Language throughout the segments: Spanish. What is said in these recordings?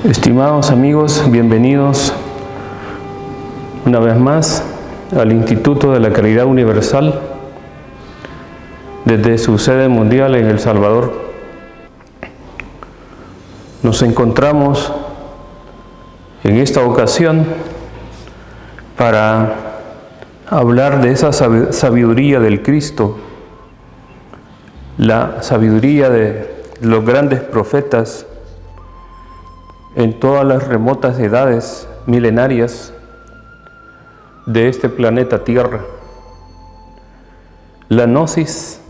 Estimados amigos, bienvenidos una vez más al Instituto de la Caridad Universal desde su sede mundial en El Salvador. Nos encontramos en esta ocasión para hablar de esa sabiduría del Cristo, la sabiduría de los grandes profetas en todas las remotas edades milenarias de este planeta Tierra. La gnosis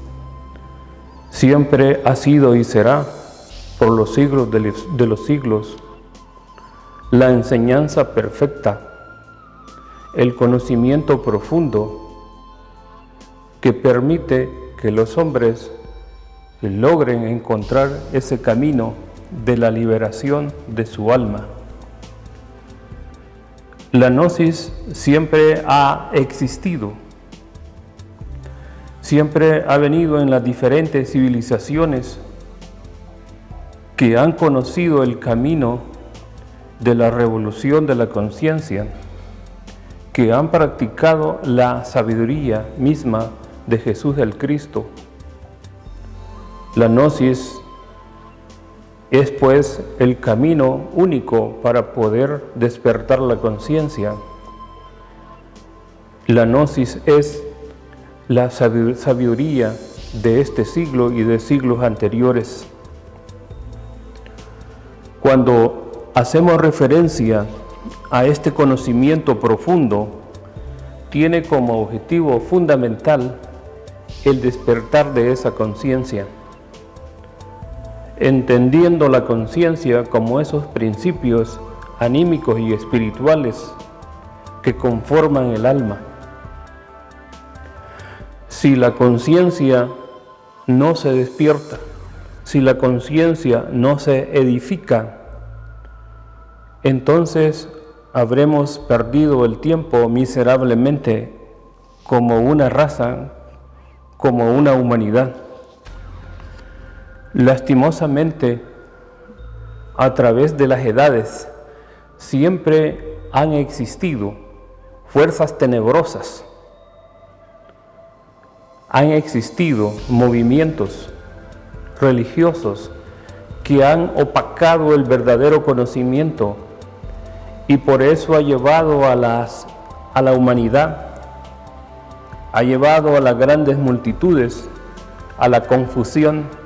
siempre ha sido y será por los siglos de los siglos la enseñanza perfecta, el conocimiento profundo que permite que los hombres logren encontrar ese camino de la liberación de su alma. La gnosis siempre ha existido, siempre ha venido en las diferentes civilizaciones que han conocido el camino de la revolución de la conciencia, que han practicado la sabiduría misma de Jesús el Cristo. La gnosis es pues el camino único para poder despertar la conciencia. La gnosis es la sabiduría de este siglo y de siglos anteriores. Cuando hacemos referencia a este conocimiento profundo, tiene como objetivo fundamental el despertar de esa conciencia, entendiendo la conciencia como esos principios anímicos y espirituales que conforman el alma. Si la conciencia no se despierta, si la conciencia no se edifica, entonces habremos perdido el tiempo miserablemente como una raza, como una humanidad. Lastimosamente, a través de las edades, siempre han existido fuerzas tenebrosas, han existido movimientos religiosos que han opacado el verdadero conocimiento y por eso ha llevado a la humanidad, ha llevado a las grandes multitudes a la confusión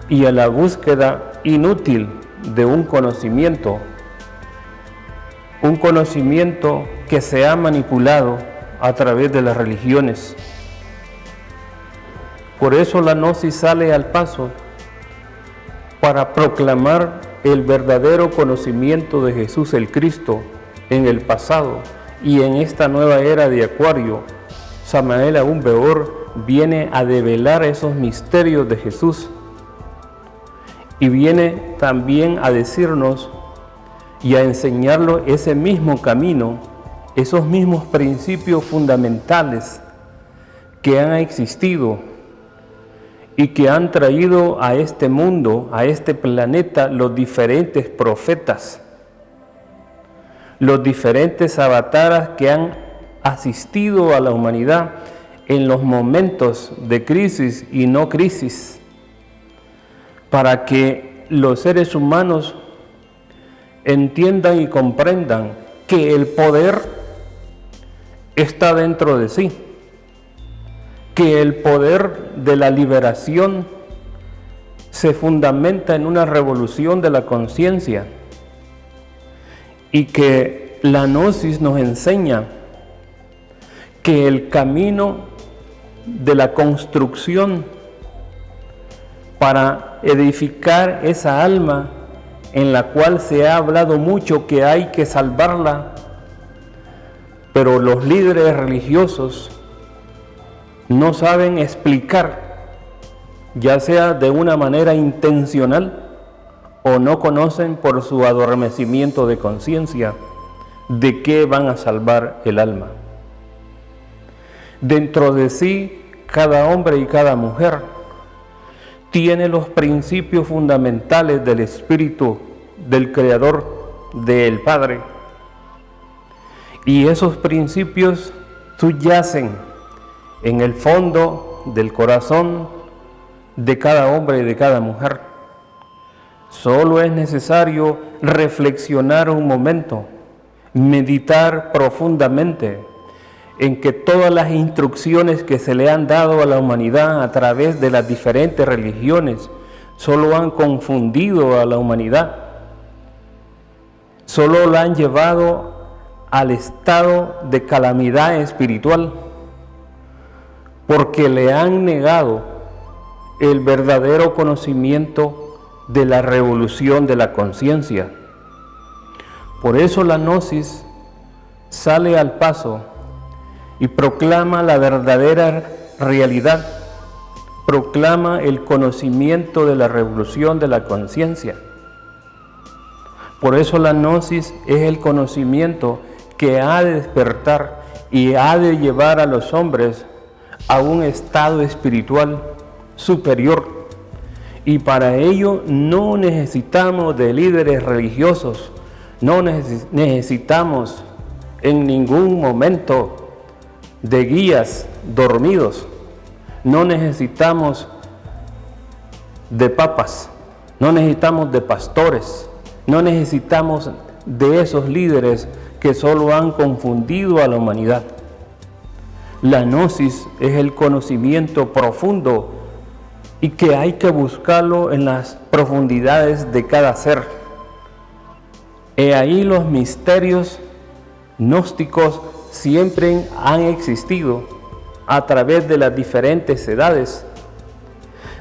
y a la búsqueda inútil de un conocimiento que se ha manipulado a través de las religiones. Por eso la gnosis sale al paso para proclamar el verdadero conocimiento de Jesús el Cristo en el pasado, y en esta nueva era de Acuario, Samael Aún Weor viene a develar esos misterios de Jesús. Y viene también a decirnos y a enseñarnos ese mismo camino, esos mismos principios fundamentales que han existido y que han traído a este mundo, a este planeta, los diferentes profetas, los diferentes avatares que han asistido a la humanidad en los momentos de crisis y no crisis, para que los seres humanos entiendan y comprendan que el poder está dentro de sí, que el poder de la liberación se fundamenta en una revolución de la conciencia y que la gnosis nos enseña que el camino de la construcción para edificar esa alma en la cual se ha hablado mucho que hay que salvarla, pero los líderes religiosos no saben explicar, ya sea de una manera intencional o no conocen por su adormecimiento de conciencia de qué van a salvar el alma. Dentro de sí, cada hombre y cada mujer tiene los principios fundamentales del espíritu del Creador, del Padre. Y esos principios subyacen en el fondo del corazón de cada hombre y de cada mujer. Solo es necesario reflexionar un momento, meditar profundamente en que todas las instrucciones que se le han dado a la humanidad a través de las diferentes religiones solo han confundido a la humanidad, solo la han llevado al estado de calamidad espiritual, porque le han negado el verdadero conocimiento de la revolución de la conciencia. Por eso la gnosis sale al paso y proclama la verdadera realidad, proclama el conocimiento de la revolución de la conciencia. Por eso la gnosis es el conocimiento que ha de despertar y ha de llevar a los hombres a un estado espiritual superior. Y para ello no necesitamos de líderes religiosos, no necesitamos en ningún momento de guías dormidos, no necesitamos de papas, no necesitamos de pastores, no necesitamos de esos líderes que solo han confundido a la humanidad. La gnosis es el conocimiento profundo y que hay que buscarlo en las profundidades de cada ser. He ahí los misterios gnósticos siempre han existido a través de las diferentes edades,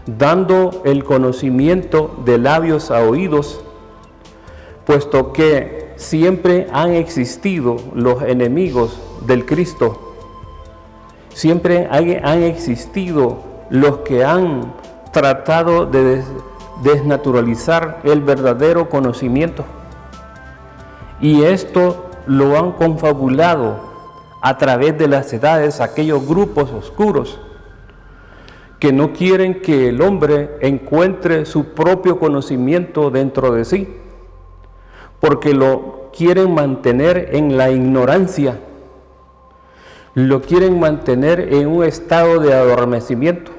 dando el conocimiento de labios a oídos, puesto que siempre han existido los enemigos del Cristo, siempre han existido los que han tratado de desnaturalizar el verdadero conocimiento, y esto lo han confabulado a través de las edades aquellos grupos oscuros que no quieren que el hombre encuentre su propio conocimiento dentro de sí, porque lo quieren mantener en la ignorancia, lo quieren mantener en un estado de adormecimiento,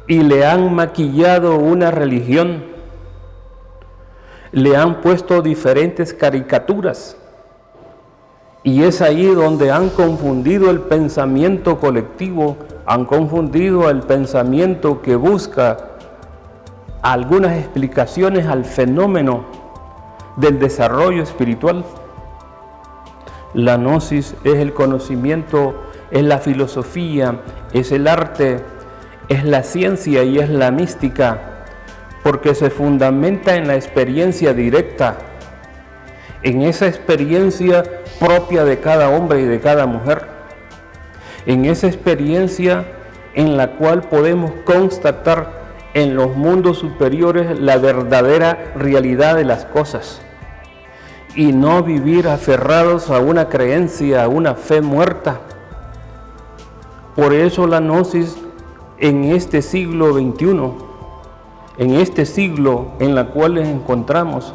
y le han maquillado una religión, le han puesto diferentes caricaturas, y es ahí donde han confundido el pensamiento colectivo, han confundido el pensamiento que busca algunas explicaciones al fenómeno del desarrollo espiritual. La gnosis es el conocimiento, es la filosofía, es el arte, es la ciencia y es la mística, porque se fundamenta en la experiencia directa, en esa experiencia propia de cada hombre y de cada mujer, en esa experiencia en la cual podemos constatar en los mundos superiores la verdadera realidad de las cosas y no vivir aferrados a una creencia, a una fe muerta. Por eso la gnosis en este siglo XXI, en este siglo en la cual nos encontramos,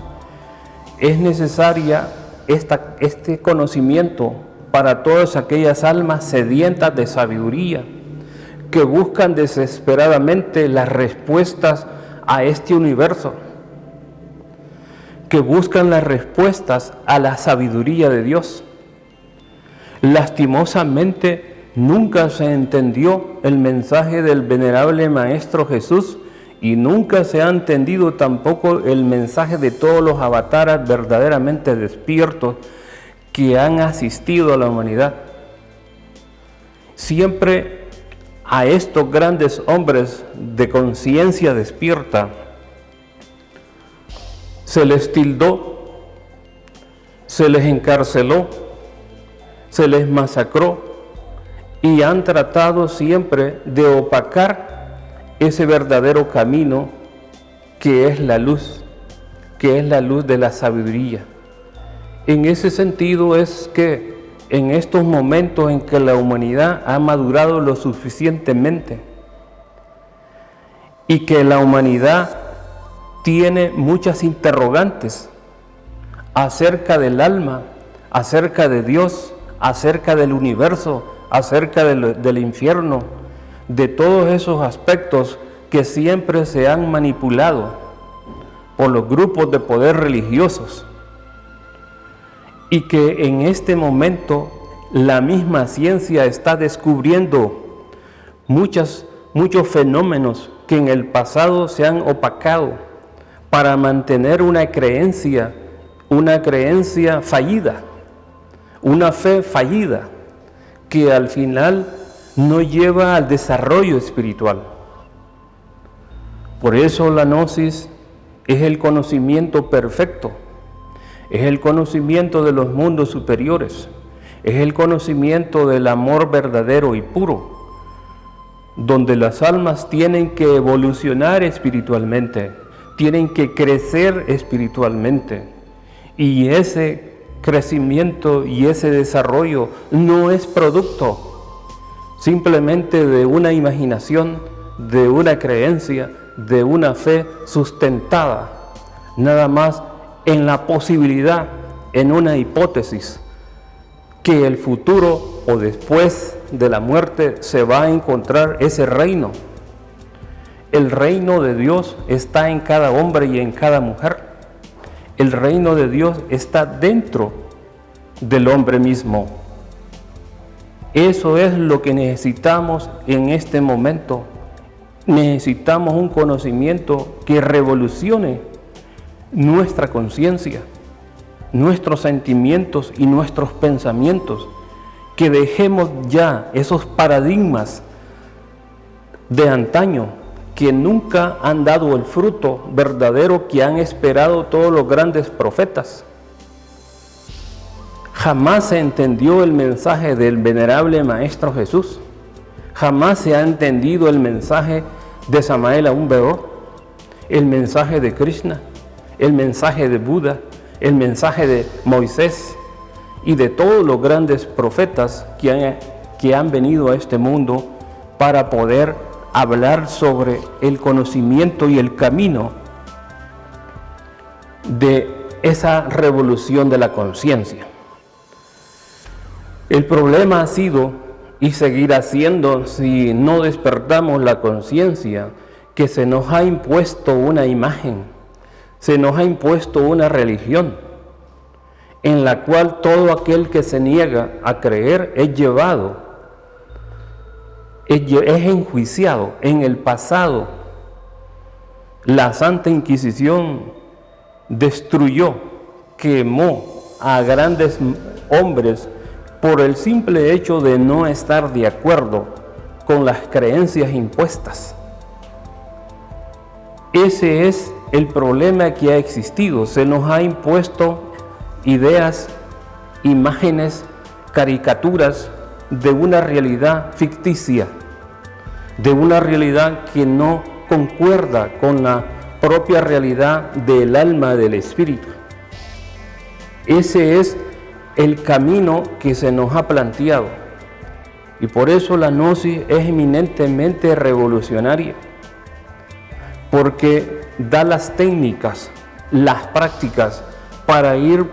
es necesaria este conocimiento para todas aquellas almas sedientas de sabiduría que buscan desesperadamente las respuestas a este universo, que buscan las respuestas a la sabiduría de Dios. Lastimosamente, nunca se entendió el mensaje del venerable Maestro Jesús y nunca se ha entendido tampoco el mensaje de todos los avatares verdaderamente despiertos que han asistido a la humanidad. Siempre a estos grandes hombres de conciencia despierta se les tildó, se les encarceló, se les masacró y han tratado siempre de opacar ese verdadero camino que es la luz de la sabiduría. En ese sentido es que en estos momentos en que la humanidad ha madurado lo suficientemente y que la humanidad tiene muchas interrogantes acerca del alma, acerca de Dios, acerca del universo, acerca del infierno, de todos esos aspectos que siempre se han manipulado por los grupos de poder religiosos, y que en este momento la misma ciencia está descubriendo muchos fenómenos que en el pasado se han opacado para mantener una creencia fallida, una fe fallida que al final no lleva al desarrollo espiritual. Por eso la gnosis es el conocimiento perfecto, es el conocimiento de los mundos superiores, es el conocimiento del amor verdadero y puro, donde las almas tienen que evolucionar espiritualmente, tienen que crecer espiritualmente, y ese crecimiento y ese desarrollo no es producto simplemente de una imaginación, de una creencia, de una fe sustentada nada más en la posibilidad, en una hipótesis, que el futuro o después de la muerte se va a encontrar ese reino. El reino de Dios está en cada hombre y en cada mujer. El reino de Dios está dentro del hombre mismo. Eso es lo que necesitamos en este momento. Necesitamos un conocimiento que revolucione nuestra conciencia, nuestros sentimientos y nuestros pensamientos, que dejemos ya esos paradigmas de antaño que nunca han dado el fruto verdadero que han esperado todos los grandes profetas. Jamás se entendió el mensaje del venerable Maestro Jesús, jamás se ha entendido el mensaje de Samael Aun Weor, el mensaje de Krishna, el mensaje de Buda, el mensaje de Moisés y de todos los grandes profetas que han venido a este mundo para poder hablar sobre el conocimiento y el camino de esa revolución de la conciencia. El problema ha sido y seguirá siendo, si no despertamos la conciencia, que se nos ha impuesto una imagen, se nos ha impuesto una religión en la cual todo aquel que se niega a creer es llevado, es enjuiciado. En el pasado, la Santa Inquisición destruyó, quemó a grandes hombres por el simple hecho de no estar de acuerdo con las creencias impuestas. Ese es el problema que ha existido. Se nos ha impuesto ideas, imágenes, caricaturas de una realidad ficticia, de una realidad que no concuerda con la propia realidad del alma, del espíritu. Ese es el camino que se nos ha planteado, y por eso la gnosis es eminentemente revolucionaria, porque da las técnicas, las prácticas para ir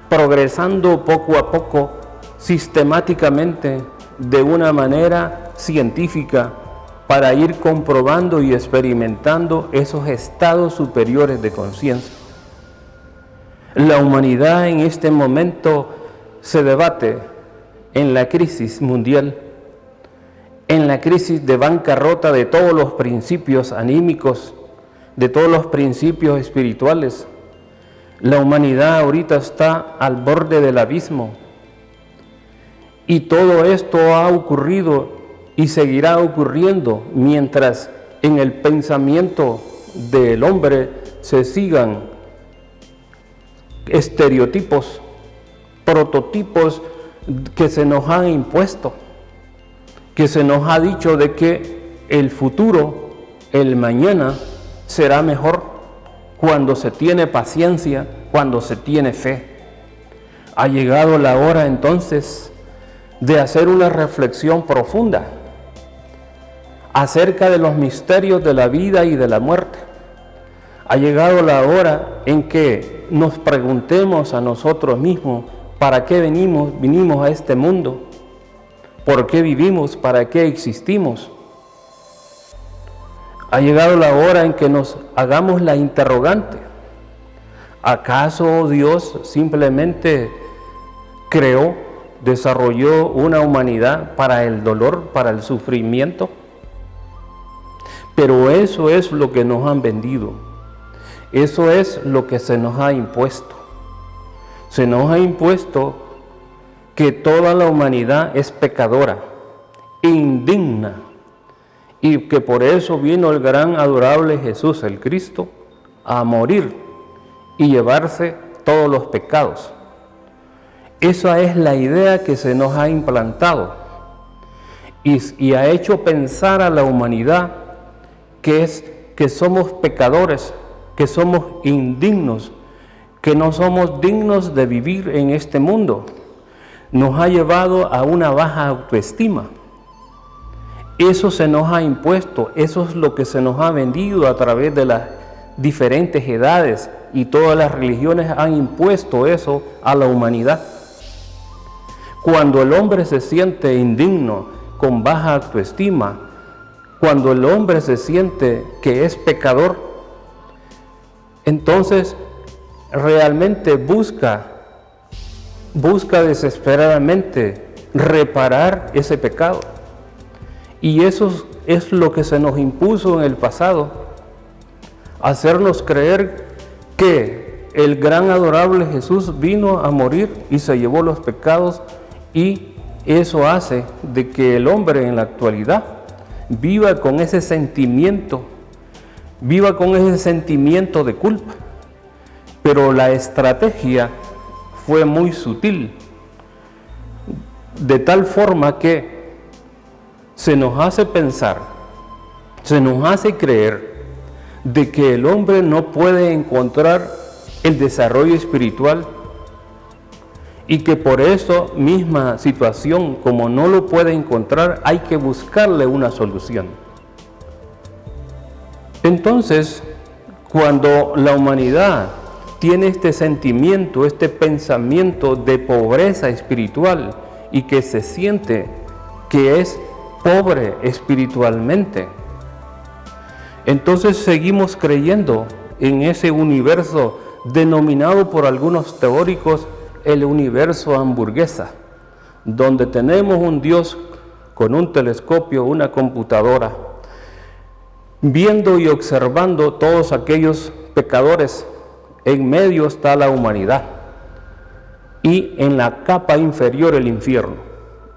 progresando poco a poco, sistemáticamente, de una manera científica, para ir comprobando y experimentando esos estados superiores de conciencia. La humanidad en este momento se debate en la crisis mundial, en la crisis de bancarrota de todos los principios anímicos, de todos los principios espirituales. La humanidad ahorita está al borde del abismo, y todo esto ha ocurrido y seguirá ocurriendo mientras en el pensamiento del hombre se sigan estereotipos, prototipos que se nos han impuesto, que se nos ha dicho de que el futuro, el mañana, será mejor cuando se tiene paciencia, cuando se tiene fe. Ha llegado la hora entonces de hacer una reflexión profunda acerca de los misterios de la vida y de la muerte, Ha llegado la hora en que nos preguntemos a nosotros mismos, ¿para qué vinimos a este mundo? ¿Por qué vivimos? ¿Para qué existimos? Ha llegado la hora en que nos hagamos la interrogante. ¿Acaso Dios simplemente creó, desarrolló una humanidad para el dolor, para el sufrimiento? Pero eso es lo que nos han vendido. Eso es lo que se nos ha impuesto. Se nos ha impuesto que toda la humanidad es pecadora, indigna, y que por eso vino el gran adorable Jesús, el Cristo, a morir y llevarse todos los pecados. Esa es la idea que se nos ha implantado y ha hecho pensar a la humanidad que somos pecadores, que somos indignos, que no somos dignos de vivir en este mundo. Nos ha llevado a una baja autoestima. Eso se nos ha impuesto, eso es lo que se nos ha vendido a través de las diferentes edades, y todas las religiones han impuesto eso a la humanidad. Cuando el hombre se siente indigno, con baja autoestima, cuando el hombre se siente que es pecador, entonces realmente busca desesperadamente reparar ese pecado. Y eso es lo que se nos impuso en el pasado, hacernos creer que el gran adorable Jesús vino a morir y se llevó los pecados, y eso hace de que el hombre en la actualidad viva con ese sentimiento de culpa. Pero la estrategia fue muy sutil, de tal forma que se nos hace pensar, se nos hace creer de que el hombre no puede encontrar el desarrollo espiritual, y que por eso misma situación, como no lo puede encontrar, hay que buscarle una solución. Entonces, cuando la humanidad tiene este sentimiento, este pensamiento de pobreza espiritual, y que se siente que es pobre espiritualmente, entonces seguimos creyendo en ese universo denominado por algunos teóricos el universo hamburguesa, donde tenemos un Dios con un telescopio, una computadora, viendo y observando todos aquellos pecadores. En medio está la humanidad y en la capa inferior el infierno.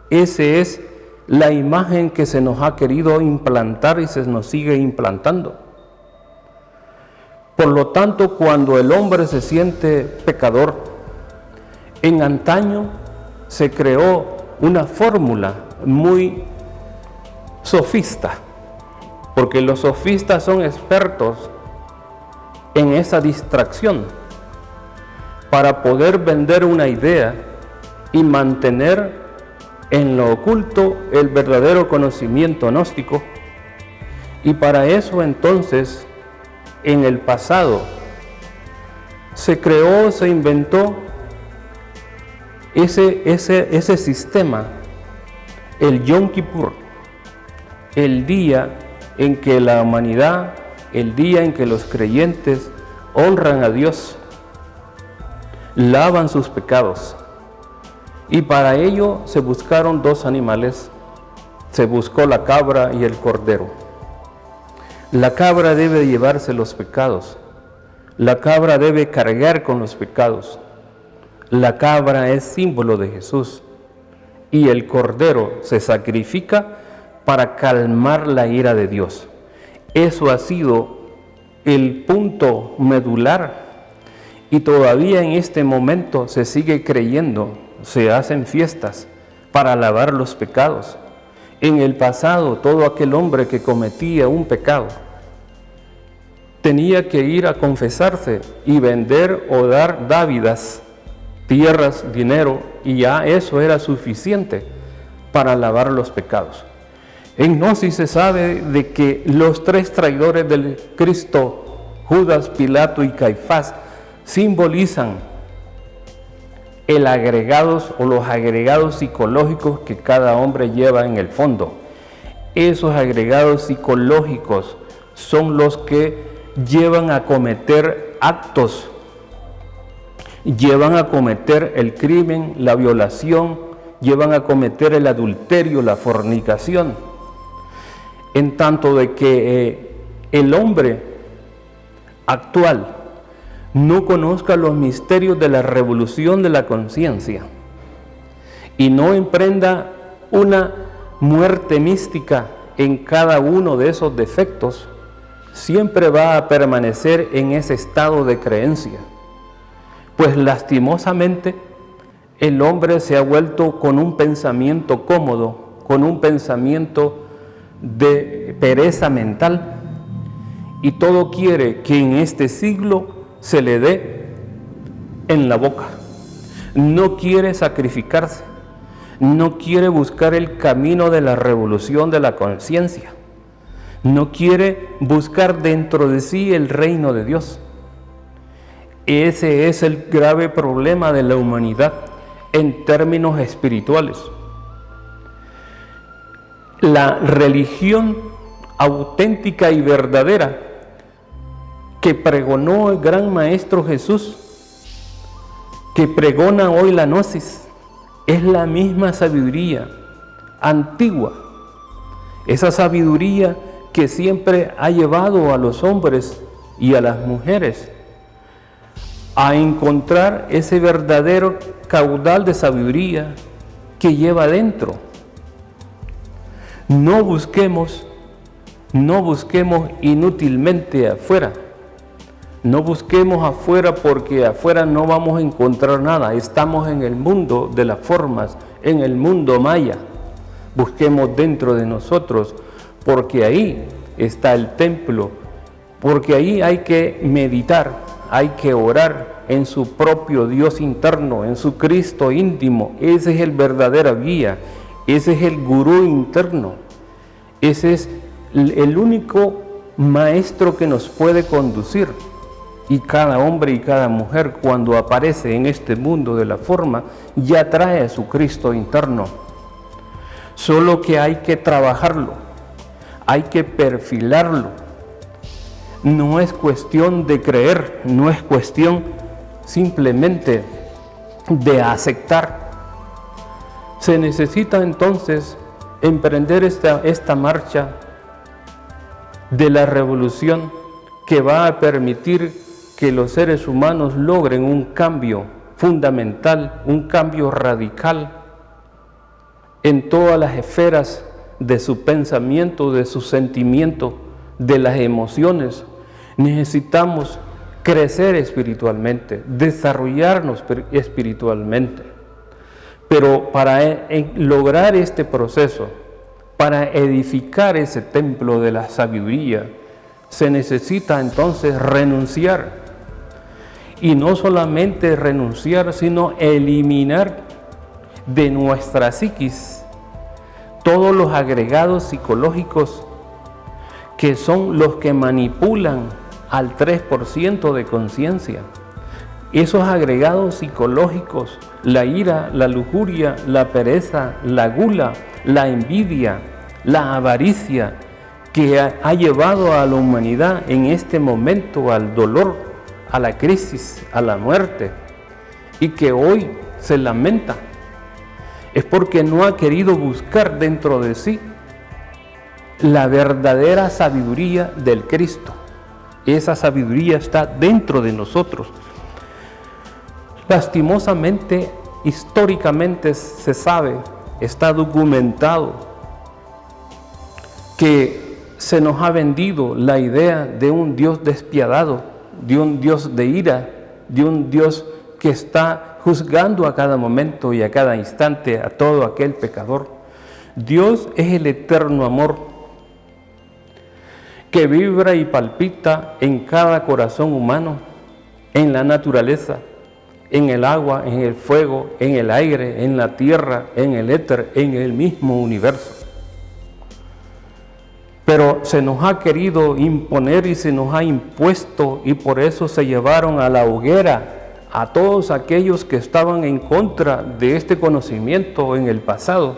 Esa es la imagen que se nos ha querido implantar y se nos sigue implantando. Por lo tanto, cuando el hombre se siente pecador, en antaño se creó una fórmula muy sofista, porque los sofistas son expertos en esa distracción, para poder vender una idea y mantener en lo oculto el verdadero conocimiento gnóstico. Y para eso entonces, en el pasado, se creó, se inventó ese sistema, el Yom Kippur, el día en que la humanidad, el día en que los creyentes honran a Dios, lavan sus pecados. Y para ello se buscaron dos animales, se buscó la cabra y el cordero. La cabra debe llevarse los pecados, la cabra debe cargar con los pecados. La cabra es símbolo de Jesús y el cordero se sacrifica para calmar la ira de Dios. Eso ha sido el punto medular, y todavía en este momento se sigue creyendo, se hacen fiestas para lavar los pecados. En el pasado, todo aquel hombre que cometía un pecado tenía que ir a confesarse y vender o dar dávidas, tierras, dinero, y ya eso era suficiente para lavar los pecados. En Gnosis se sabe de que los tres traidores del Cristo Judas, Pilato y Caifás simbolizan los agregados psicológicos que cada hombre lleva en el fondo. Esos agregados psicológicos son los que llevan a cometer actos, llevan a cometer el crimen, la violación, llevan a cometer el adulterio, la fornicación. En tanto de que el hombre actual no conozca los misterios de la revolución de la conciencia y no emprenda una muerte mística en cada uno de esos defectos, siempre va a permanecer en ese estado de creencia. Pues lastimosamente el hombre se ha vuelto con un pensamiento cómodo, con un pensamiento de pereza mental, y todo quiere que en este siglo se le dé en la boca. No quiere sacrificarse, no quiere buscar el camino de la revolución de la conciencia, no quiere buscar dentro de sí el reino de Dios. Ese es el grave problema de la humanidad en términos espirituales. La religión auténtica y verdadera que pregonó el gran Maestro Jesús, que pregona hoy la gnosis, es la misma sabiduría antigua, esa sabiduría que siempre ha llevado a los hombres y a las mujeres a encontrar ese verdadero caudal de sabiduría que lleva dentro. No busquemos inútilmente afuera. No busquemos afuera, porque afuera no vamos a encontrar nada. Estamos en el mundo de las formas, en el mundo maya. Busquemos dentro de nosotros, porque ahí está el templo, porque ahí hay que meditar, hay que orar en su propio Dios interno, en su Cristo íntimo. Ese es el verdadero guía, ese es el gurú interno, ese es el único maestro que nos puede conducir. Y cada hombre y cada mujer, cuando aparece en este mundo de la forma, ya trae a su Cristo interno. Solo que hay que trabajarlo, hay que perfilarlo. No es cuestión de creer, no es cuestión simplemente de aceptar. Se necesita entonces emprender esta marcha de la revolución que va a permitir que los seres humanos logren un cambio fundamental, un cambio radical en todas las esferas de su pensamiento, de su sentimiento, de las emociones. Necesitamos crecer espiritualmente, desarrollarnos espiritualmente. Pero para lograr este proceso, para edificar ese templo de la sabiduría, se necesita entonces renunciar. Y no solamente renunciar, sino eliminar de nuestra psiquis todos los agregados psicológicos que son los que manipulan al 3% de conciencia. Esos agregados psicológicos, la ira, la lujuria, la pereza, la gula, la envidia, la avaricia, que ha llevado a la humanidad en este momento al dolor, a la crisis, a la muerte, y que hoy se lamenta, es porque no ha querido buscar dentro de sí la verdadera sabiduría del Cristo. Esa sabiduría está dentro de nosotros. Lastimosamente, históricamente se sabe, está documentado, que se nos ha vendido la idea de un Dios despiadado, de un Dios de ira, de un Dios que está juzgando a cada momento y a cada instante a todo aquel pecador. Dios es el eterno amor que vibra y palpita en cada corazón humano, en la naturaleza, en el agua, en el fuego, en el aire, en la tierra, en el éter, en el mismo universo. Pero se nos ha querido imponer y se nos ha impuesto, y por eso se llevaron a la hoguera a todos aquellos que estaban en contra de este conocimiento en el pasado.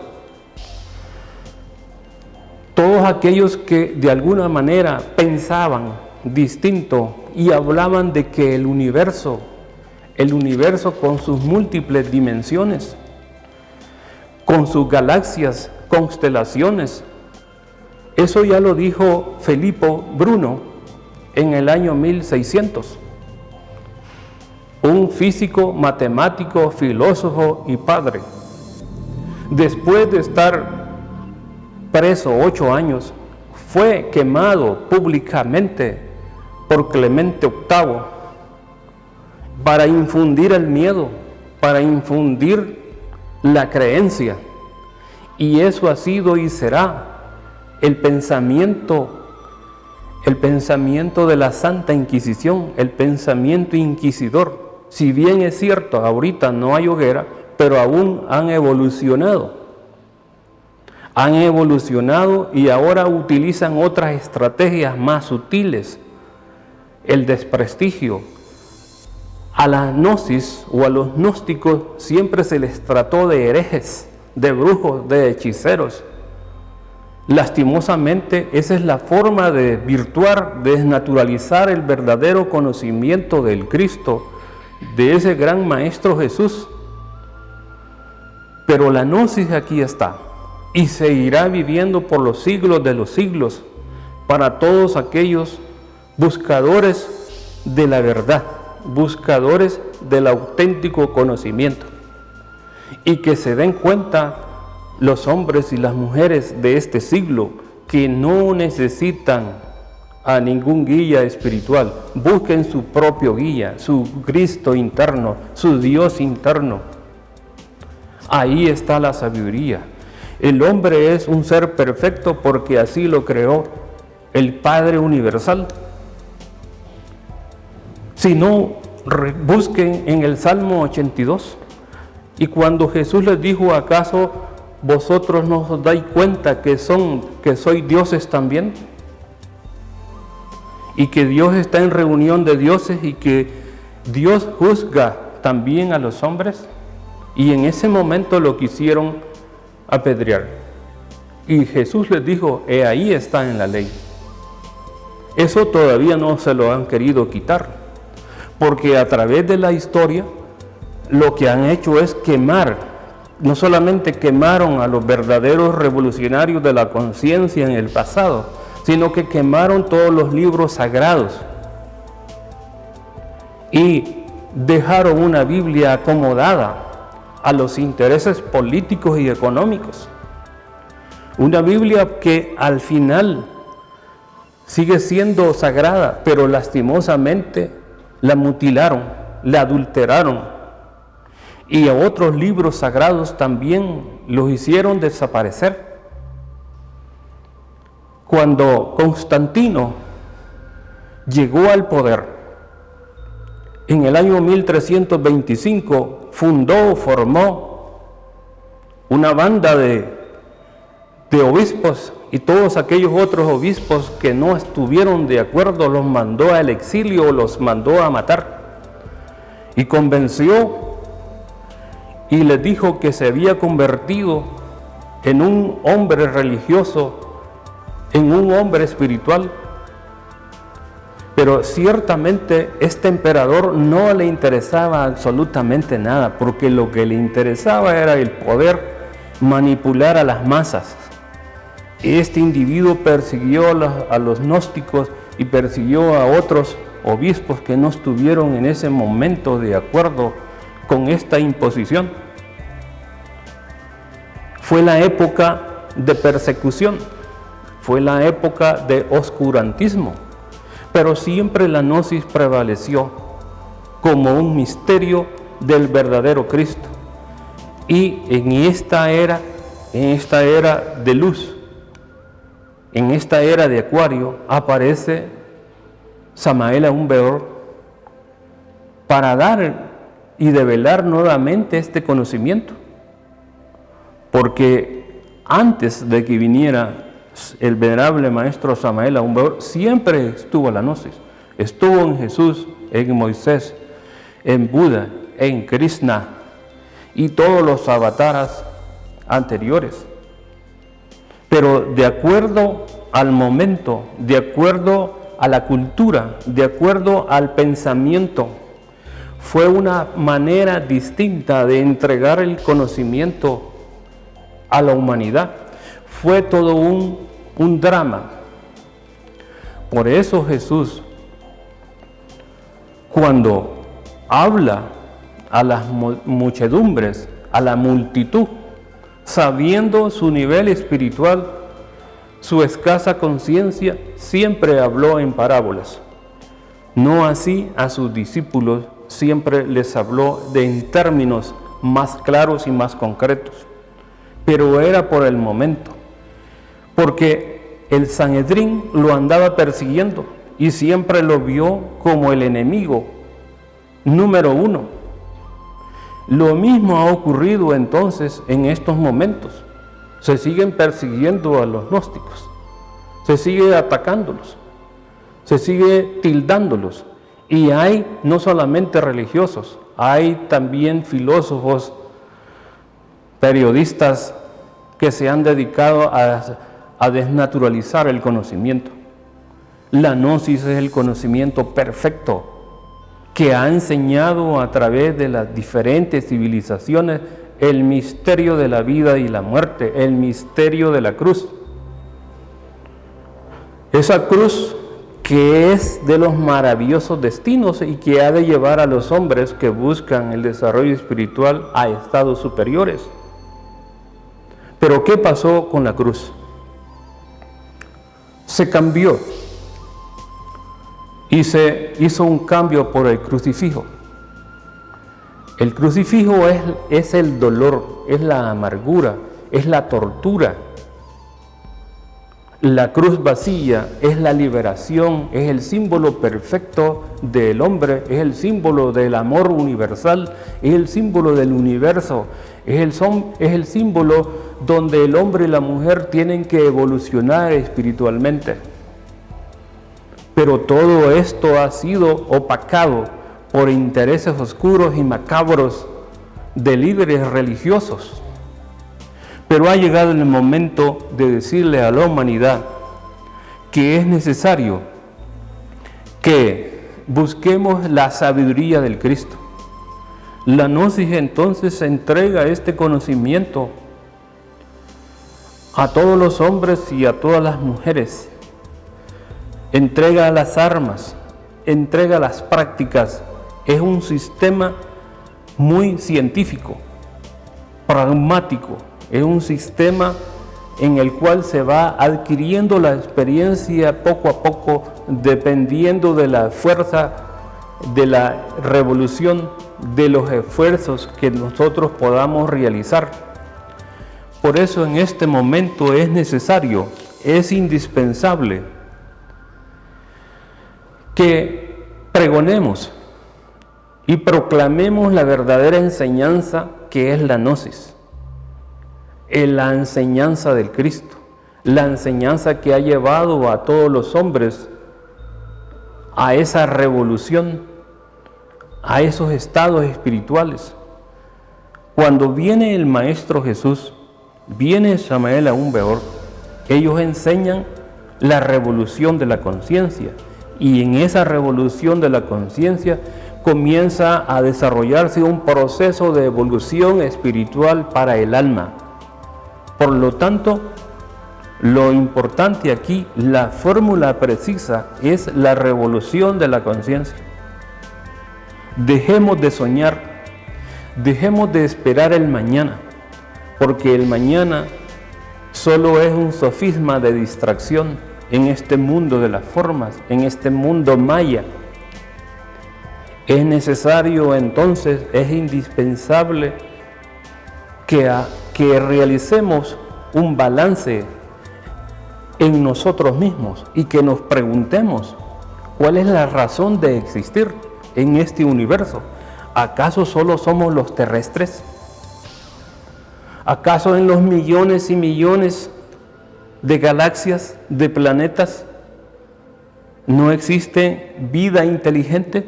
Todos aquellos que de alguna manera pensaban distinto y hablaban de que el universo con sus múltiples dimensiones, con sus galaxias, constelaciones, eso ya lo dijo Filippo Bruno en el año 1600. Un físico, matemático, filósofo y padre. Después de estar preso 8 años, fue quemado públicamente por Clemente VIII para infundir el miedo, para infundir la creencia. Y eso ha sido y será el pensamiento de la Santa Inquisición, el pensamiento inquisidor. Si bien es cierto, ahorita no hay hoguera, pero aún han evolucionado y ahora utilizan otras estrategias más sutiles. El desprestigio. A la gnosis o a los gnósticos siempre se les trató de herejes, de brujos, de hechiceros. Lastimosamente, esa es la forma de virtuar, de desnaturalizar el verdadero conocimiento del Cristo, de ese gran Maestro Jesús. Pero la gnosis aquí está y seguirá viviendo por los siglos de los siglos para todos aquellos buscadores de la verdad, buscadores del auténtico conocimiento, y que se den cuenta los hombres y las mujeres de este siglo que no necesitan a ningún guía espiritual. Busquen su propio guía, su Cristo interno, su Dios interno. Ahí está la sabiduría. El hombre es un ser perfecto porque así lo creó el Padre Universal. Si no, busquen en el Salmo 82. Y cuando Jesús les dijo, ¿acaso vosotros no os dais cuenta que sois dioses también? Y que Dios está en reunión de dioses y que Dios juzga también a los hombres. Y en ese momento lo quisieron apedrear. Y Jesús les dijo, ahí está en la ley. Eso todavía no se lo han querido quitar, porque a través de la historia lo que han hecho es quemar. No solamente quemaron a los verdaderos revolucionarios de la conciencia en el pasado, sino que quemaron todos los libros sagrados y dejaron una Biblia acomodada a los intereses políticos y económicos. Una Biblia que al final sigue siendo sagrada, pero lastimosamente la mutilaron, la adulteraron. Y a otros libros sagrados también los hicieron desaparecer. Cuando Constantino llegó al poder, en el año 1325, formó una banda de obispos, y todos aquellos otros obispos que no estuvieron de acuerdo los mandó al exilio, los mandó a matar, y convenció y les dijo que se había convertido en un hombre religioso, en un hombre espiritual. Pero ciertamente este emperador no le interesaba absolutamente nada, porque lo que le interesaba era el poder manipular a las masas. Este individuo persiguió a los gnósticos y persiguió a otros obispos que no estuvieron en ese momento de acuerdo con esta imposición. Fue la época de persecución, fue la época de oscurantismo, pero siempre la gnosis prevaleció como un misterio del verdadero Cristo. Y en esta era de luz, en esta era de Acuario, aparece Samael Aún Weor para dar y develar nuevamente este conocimiento. Porque antes de que viniera el venerable maestro Samael Aun Weor, siempre estuvo la gnosis. Estuvo en Jesús, en Moisés, en Buda, en Krishna y todos los avataras anteriores. Pero de acuerdo al momento, de acuerdo a la cultura, de acuerdo al pensamiento, fue una manera distinta de entregar el conocimiento a la humanidad. Fue todo un drama. Por eso Jesús, cuando habla a las muchedumbres, a la multitud, sabiendo su nivel espiritual, su escasa conciencia, siempre habló en parábolas. No así a sus discípulos, siempre les habló en términos más claros y más concretos. Pero era por el momento, porque el Sanedrín lo andaba persiguiendo y siempre lo vio como el enemigo número uno. Lo mismo ha ocurrido entonces en estos momentos. Se siguen persiguiendo a los gnósticos, se sigue atacándolos, se sigue tildándolos. Y hay no solamente religiosos, hay también filósofos, periodistas que se han dedicado a desnaturalizar el conocimiento. La gnosis es el conocimiento perfecto que ha enseñado a través de las diferentes civilizaciones el misterio de la vida y la muerte, el misterio de la cruz. Esa cruz que es de los maravillosos destinos y que ha de llevar a los hombres que buscan el desarrollo espiritual a estados superiores. Pero ¿qué pasó con la cruz? Se cambió y se hizo un cambio por el crucifijo. El crucifijo es el dolor, es la amargura, es la tortura. La cruz vacía es la liberación, es el símbolo perfecto del hombre, es el símbolo del amor universal, es el símbolo del universo, es el símbolo donde el hombre y la mujer tienen que evolucionar espiritualmente. Pero todo esto ha sido opacado por intereses oscuros y macabros de líderes religiosos. Pero ha llegado el momento de decirle a la humanidad que es necesario que busquemos la sabiduría del Cristo. La gnosis entonces entrega este conocimiento a todos los hombres y a todas las mujeres. Entrega las armas, entrega las prácticas. Es un sistema muy científico, pragmático. Es un sistema en el cual se va adquiriendo la experiencia poco a poco, dependiendo de la fuerza de la revolución, de los esfuerzos que nosotros podamos realizar. Por eso en este momento es necesario, es indispensable que pregonemos y proclamemos la verdadera enseñanza que es la gnosis. En la enseñanza del Cristo, la enseñanza que ha llevado a todos los hombres a esa revolución, a esos estados espirituales. Cuando viene el Maestro Jesús, viene Samael Aun Weor, ellos enseñan la revolución de la conciencia, y en esa revolución de la conciencia comienza a desarrollarse un proceso de evolución espiritual para el alma. Por lo tanto, lo importante aquí, la fórmula precisa, es la revolución de la conciencia. Dejemos de soñar, dejemos de esperar el mañana, porque el mañana solo es un sofisma de distracción en este mundo de las formas, en este mundo maya. Es necesario entonces, es indispensable que realicemos un balance en nosotros mismos y que nos preguntemos cuál es la razón de existir en este universo. ¿Acaso solo somos los terrestres? ¿Acaso en los millones y millones de galaxias, de planetas. No existe vida inteligente,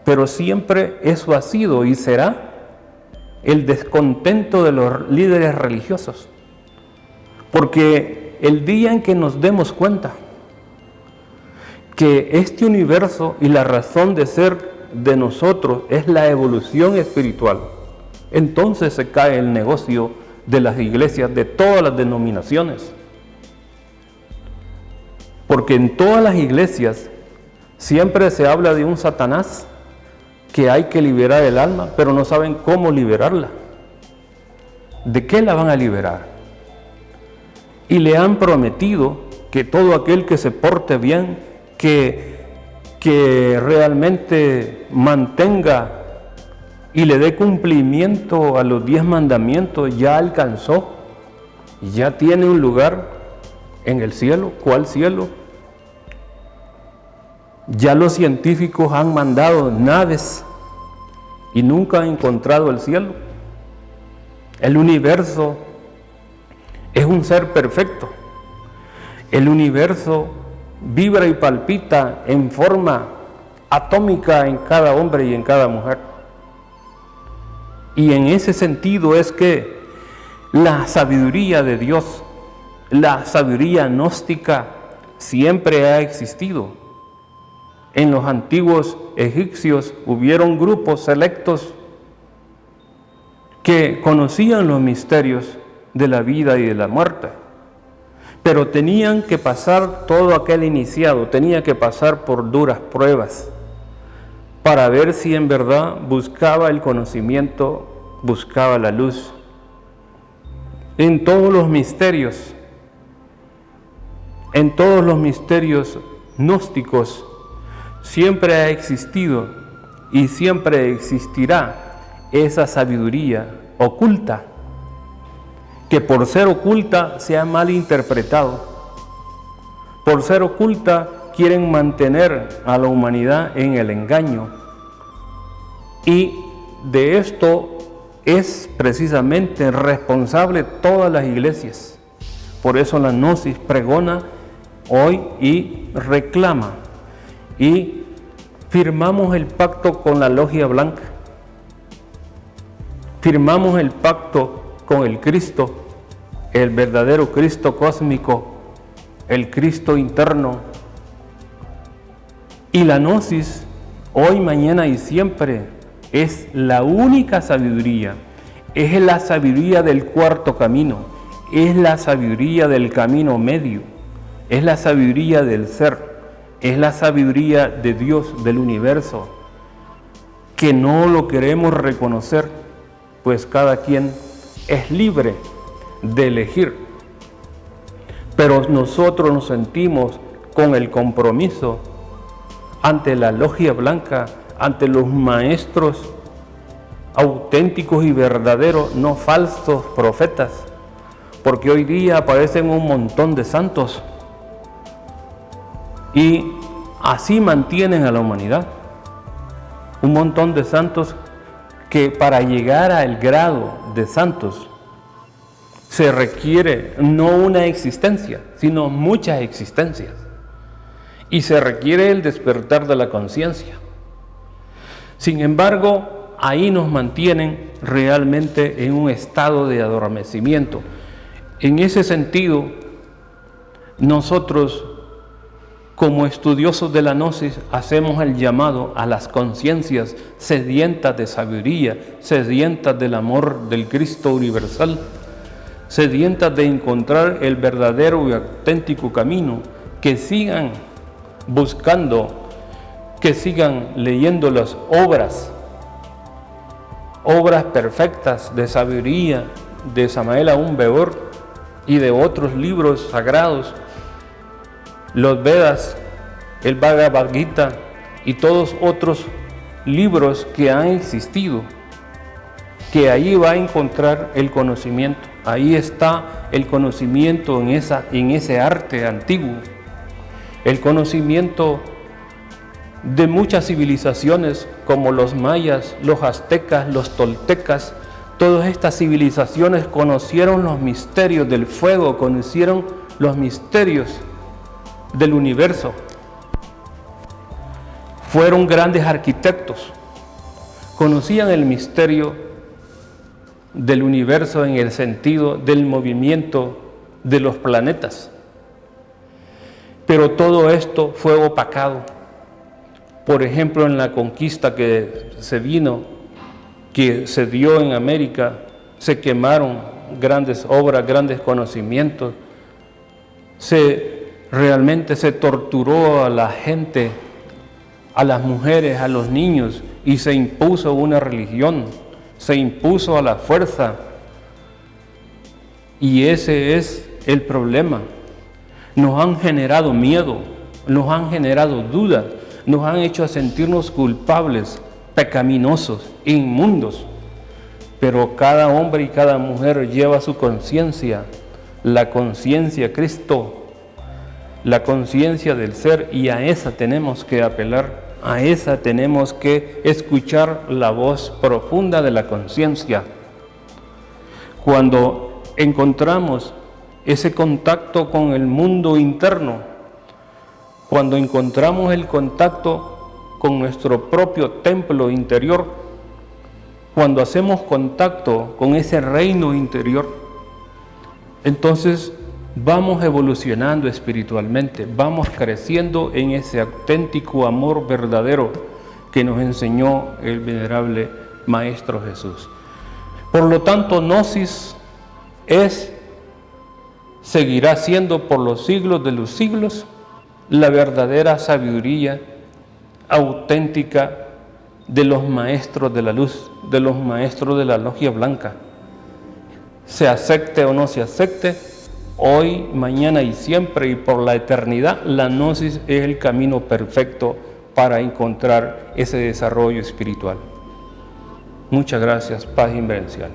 pero siempre eso ha sido y será el descontento de los líderes religiosos. Porque el día en que nos demos cuenta que este universo y la razón de ser de nosotros es la evolución espiritual, entonces se cae el negocio de las iglesias, de todas las denominaciones. Porque en todas las iglesias siempre se habla de un Satanás que hay que liberar el alma, pero no saben cómo liberarla. ¿De qué la van a liberar? Y le han prometido que todo aquel que se porte bien, que realmente mantenga y le dé cumplimiento a los 10 mandamientos, ya alcanzó, ya tiene un lugar en el cielo. ¿Cuál cielo? Ya los científicos han mandado naves y nunca han encontrado el cielo. El universo es un ser perfecto. El universo vibra y palpita en forma atómica en cada hombre y en cada mujer. Y en ese sentido es que la sabiduría de Dios, la sabiduría gnóstica, siempre ha existido. En los antiguos egipcios hubieron grupos selectos que conocían los misterios de la vida y de la muerte, pero tenían que pasar todo aquel iniciado, tenía que pasar por duras pruebas para ver si en verdad buscaba el conocimiento, buscaba la luz. En todos los misterios gnósticos, siempre ha existido y siempre existirá esa sabiduría oculta, que por ser oculta se ha malinterpretado. Por ser oculta quieren mantener a la humanidad en el engaño. Y de esto es precisamente responsable todas las iglesias. Por eso la gnosis pregona hoy y reclama. Y firmamos el pacto con la logia blanca, firmamos el pacto con el Cristo, el verdadero Cristo cósmico, el Cristo interno. Y la gnosis, hoy, mañana y siempre, es la única sabiduría, es la sabiduría del cuarto camino, es la sabiduría del camino medio, es la sabiduría del ser. Es la sabiduría de Dios, del universo, que no lo queremos reconocer, pues cada quien es libre de elegir. Pero nosotros nos sentimos con el compromiso ante la logia blanca, ante los maestros auténticos y verdaderos, no falsos profetas, porque hoy día aparecen un montón de santos y así mantienen a la humanidad. Un montón de santos que para llegar al grado de santos se requiere no una existencia, sino muchas existencias. Y se requiere el despertar de la conciencia. Sin embargo, ahí nos mantienen realmente en un estado de adormecimiento. En ese sentido, nosotros, como estudiosos de la gnosis, hacemos el llamado a las conciencias sedientas de sabiduría, sedientas del amor del Cristo universal, sedientas de encontrar el verdadero y auténtico camino, que sigan buscando, que sigan leyendo las obras perfectas de sabiduría de Samael Aun Weor y de otros libros sagrados, los Vedas, el Bhagavad Gita y todos otros libros que han existido, que ahí va a encontrar el conocimiento. Ahí está el conocimiento en ese arte antiguo, el conocimiento de muchas civilizaciones como los mayas, los aztecas, los toltecas. Todas estas civilizaciones conocieron los misterios del fuego, conocieron los misterios del universo. Fueron grandes arquitectos, conocían el misterio del universo en el sentido del movimiento de los planetas. Pero todo esto fue opacado. Por ejemplo, en la conquista que se dio en América, se quemaron grandes obras, grandes conocimientos. Realmente se torturó a la gente, a las mujeres, a los niños, y se impuso una religión, se impuso a la fuerza. Y ese es el problema. Nos han generado miedo, nos han generado dudas, nos han hecho sentirnos culpables, pecaminosos, inmundos. Pero cada hombre y cada mujer lleva su conciencia, la conciencia Cristo, la conciencia del ser, y a esa tenemos que apelar, a esa tenemos que escuchar la voz profunda de la conciencia. Cuando encontramos ese contacto con el mundo interno, cuando encontramos el contacto con nuestro propio templo interior, cuando hacemos contacto con ese reino interior, entonces vamos evolucionando espiritualmente, vamos creciendo en ese auténtico amor verdadero que nos enseñó el venerable Maestro Jesús. Por lo tanto, Gnosis seguirá siendo por los siglos de los siglos la verdadera sabiduría auténtica de los maestros de la luz, de los maestros de la logia blanca. Se acepte o no se acepte, hoy, mañana y siempre y por la eternidad, la Gnosis es el camino perfecto para encontrar ese desarrollo espiritual. Muchas gracias, paz inverencial.